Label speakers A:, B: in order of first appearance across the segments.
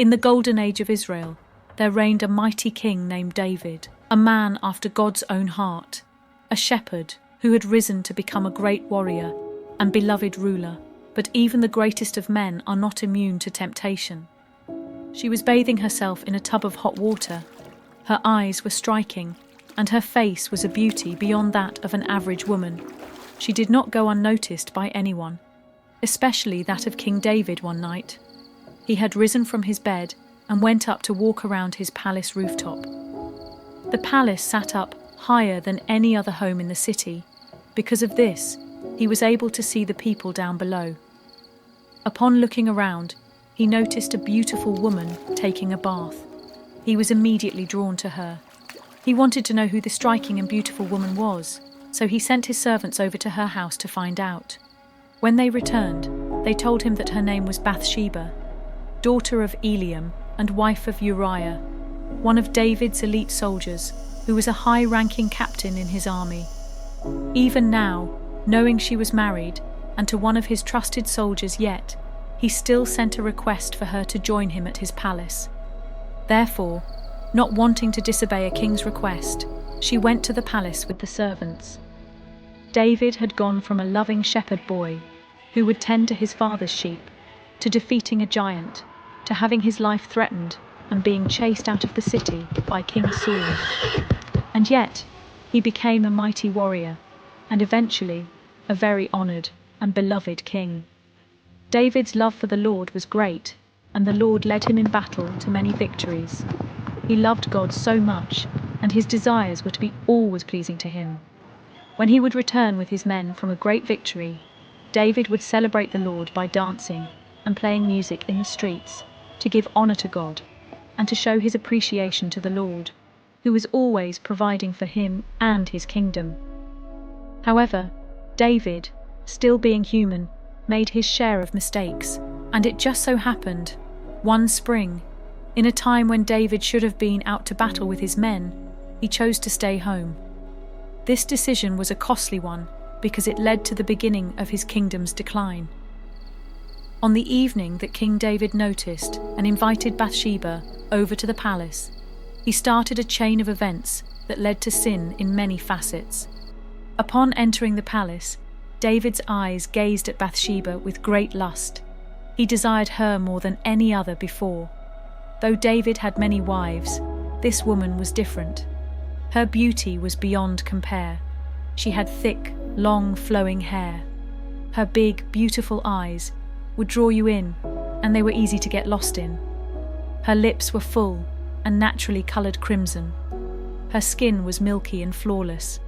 A: In the golden age of Israel, there reigned a mighty king named David, a man after God's own heart, a shepherd who had risen to become a great warrior and beloved ruler. But even the greatest of men are not immune to temptation. She was bathing herself in a tub of hot water. Her eyes were striking, and her face was a beauty beyond that of an average woman. She did not go unnoticed by anyone, especially that of King David one night. He had risen from his bed and went up to walk around his palace rooftop. The palace sat up higher than any other home in the city. Because of this, he was able to see the people down below. Upon looking around, he noticed a beautiful woman taking a bath. He was immediately drawn to her. He wanted to know who the striking and beautiful woman was, so he sent his servants over to her house to find out. When they returned, they told him that her name was Bathsheba, daughter of Eliam and wife of Uriah, one of David's elite soldiers, who was a high-ranking captain in his army. Even now, knowing she was married, and to one of his trusted soldiers yet, he still sent a request for her to join him at his palace. Therefore, not wanting to disobey a king's request, she went to the palace with the servants. David had gone from a loving shepherd boy, who would tend to his father's sheep, to defeating a giant, to having his life threatened and being chased out of the city by King Saul. And yet, he became a mighty warrior, and eventually, a very honored and beloved king. David's love for the Lord was great, and the Lord led him in battle to many victories. He loved God so much, and his desires were to be always pleasing to him. When he would return with his men from a great victory, David would celebrate the Lord by dancing and playing music in the streets to give honor to God and to show his appreciation to the Lord, who was always providing for him and his kingdom. However, David, still being human, made his share of mistakes, and it just so happened, one spring, in a time when David should have been out to battle with his men, he chose to stay home. This decision was a costly one because it led to the beginning of his kingdom's decline. On the evening that King David noticed and invited Bathsheba over to the palace, he started a chain of events that led to sin in many facets. Upon entering the palace, David's eyes gazed at Bathsheba with great lust. He desired her more than any other before. Though David had many wives, this woman was different. Her beauty was beyond compare. She had thick, long, flowing hair. Her big, beautiful eyes would draw you in, and they were easy to get lost in. Her lips were full and naturally coloured crimson. Her skin was milky and flawless,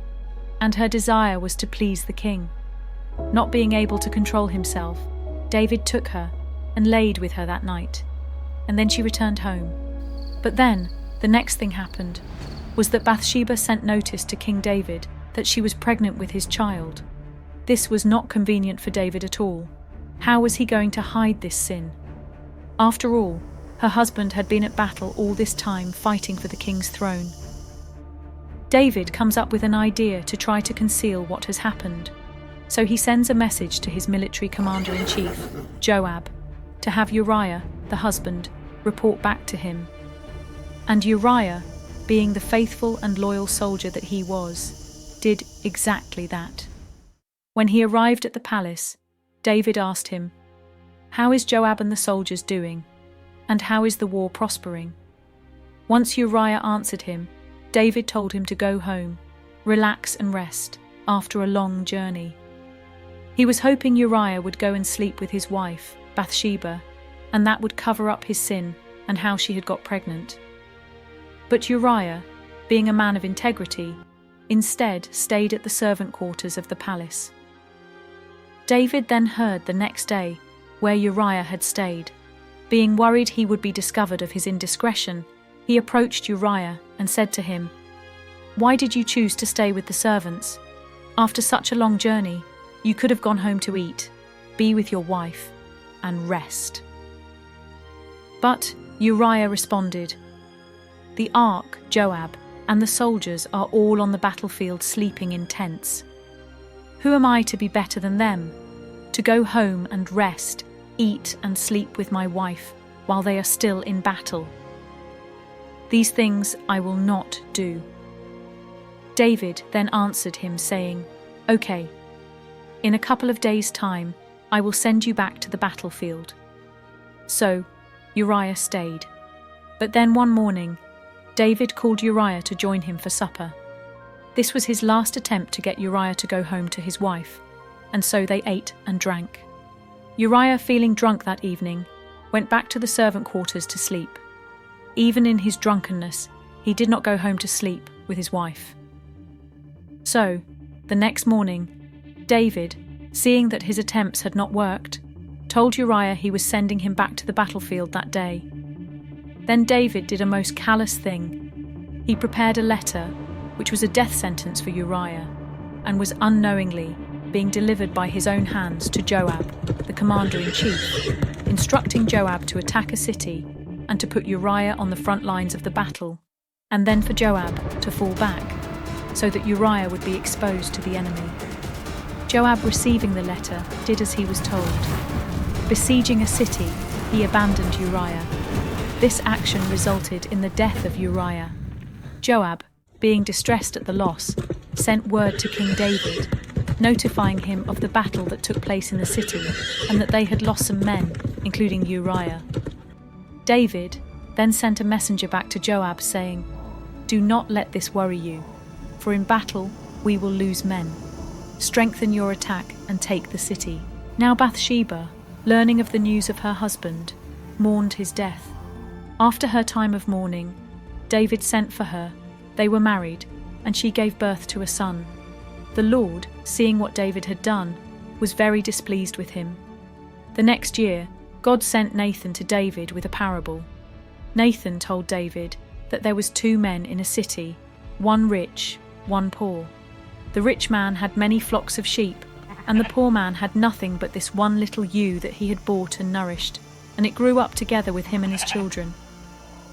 A: and her desire was to please the king. Not being able to control himself, David took her and laid with her that night, and then she returned home. But then, the next thing happened was that Bathsheba sent notice to King David that she was pregnant with his child. This was not convenient for David at all. How was he going to hide this sin? After all, her husband had been at battle all this time fighting for the king's throne. David comes up with an idea to try to conceal what has happened. So he sends a message to his military commander-in-chief, Joab, to have Uriah, the husband, report back to him. And Uriah, being the faithful and loyal soldier that he was, did exactly that. When he arrived at the palace, David asked him, "How is Joab and the soldiers doing? And how is the war prospering?" Once Uriah answered him, David told him to go home, relax and rest after a long journey. He was hoping Uriah would go and sleep with his wife, Bathsheba, and that would cover up his sin and how she had got pregnant. But Uriah, being a man of integrity, instead stayed at the servant quarters of the palace. David then heard the next day where Uriah had stayed. Being worried he would be discovered of his indiscretion, he approached Uriah and said to him, "Why did you choose to stay with the servants? After such a long journey, you could have gone home to eat, be with your wife, and rest." But Uriah responded, "The ark, Joab, and the soldiers are all on the battlefield sleeping in tents. Who am I to be better than them? To go home and rest, eat and sleep with my wife, while they are still in battle. These things I will not do." David then answered him, saying, "Okay, in a couple of days' time I will send you back to the battlefield." So Uriah stayed. But then one morning, David called Uriah to join him for supper. This was his last attempt to get Uriah to go home to his wife, and so they ate and drank. Uriah, feeling drunk that evening, went back to the servant quarters to sleep. Even in his drunkenness, he did not go home to sleep with his wife. So, the next morning, David, seeing that his attempts had not worked, told Uriah he was sending him back to the battlefield that day. Then David did a most callous thing. He prepared a letter, which was a death sentence for Uriah, and was unknowingly being delivered by his own hands to Joab, the commander-in-chief, instructing Joab to attack a city and to put Uriah on the front lines of the battle, and then for Joab to fall back, so that Uriah would be exposed to the enemy. Joab, receiving the letter, did as he was told. Besieging a city, he abandoned Uriah. This action resulted in the death of Uriah. Joab, being distressed at the loss, sent word to King David, notifying him of the battle that took place in the city and that they had lost some men, including Uriah. David then sent a messenger back to Joab saying, "Do not let this worry you, for in battle we will lose men. Strengthen your attack and take the city." Now Bathsheba, learning of the news of her husband, mourned his death. After her time of mourning, David sent for her. They were married, and she gave birth to a son. The Lord, seeing what David had done, was very displeased with him. The next year, God sent Nathan to David with a parable. Nathan told David that there was 2 men in a city, one rich, one poor. The rich man had many flocks of sheep, and the poor man had nothing but this one little ewe that he had bought and nourished, and it grew up together with him and his children.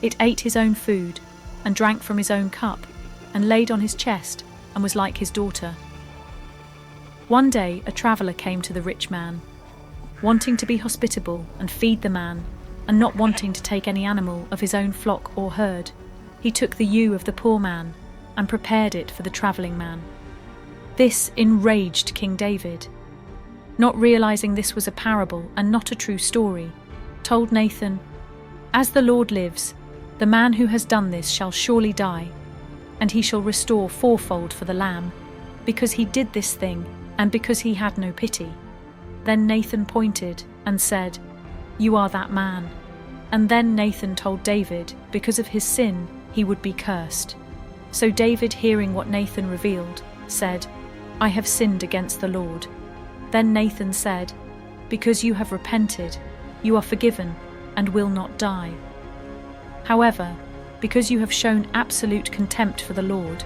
A: It ate his own food, and drank from his own cup, and laid on his chest, and was like his daughter. One day a traveller came to the rich man, wanting to be hospitable and feed the man, and not wanting to take any animal of his own flock or herd. He took the ewe of the poor man, and prepared it for the travelling man. This enraged King David. Not realizing this was a parable and not a true story, told Nathan, "As the Lord lives, the man who has done this shall surely die, and he shall restore 4-fold for the lamb, because he did this thing and because he had no pity." Then Nathan pointed and said, "You are that man." And then Nathan told David, because of his sin, he would be cursed. So David, hearing what Nathan revealed, said, "I have sinned against the Lord." Then Nathan said, "Because you have repented, you are forgiven and will not die. However, because you have shown absolute contempt for the Lord,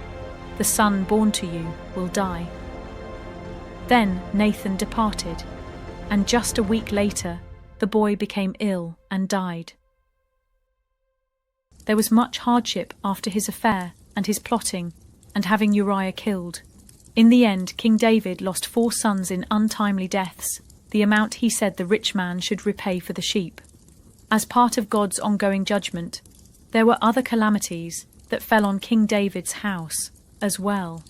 A: the son born to you will die." Then Nathan departed, and just a week later, the boy became ill and died. There was much hardship after his affair and his plotting and having Uriah killed. In the end, King David lost 4 sons in untimely deaths, the amount he said the rich man should repay for the sheep. As part of God's ongoing judgment, there were other calamities that fell on King David's house as well.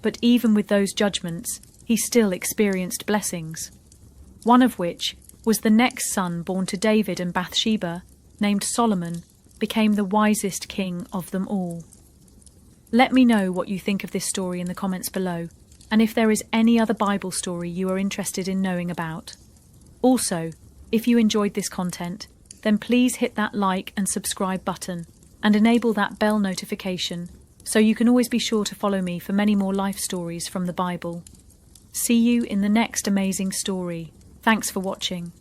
A: But even with those judgments, he still experienced blessings. One of which was the next son born to David and Bathsheba, named Solomon, became the wisest king of them all. Let me know what you think of this story in the comments below, and if there is any other Bible story you are interested in knowing about. Also, if you enjoyed this content, then please hit that like and subscribe button and enable that bell notification so you can always be sure to follow me for many more life stories from the Bible. See you in the next amazing story. Thanks for watching.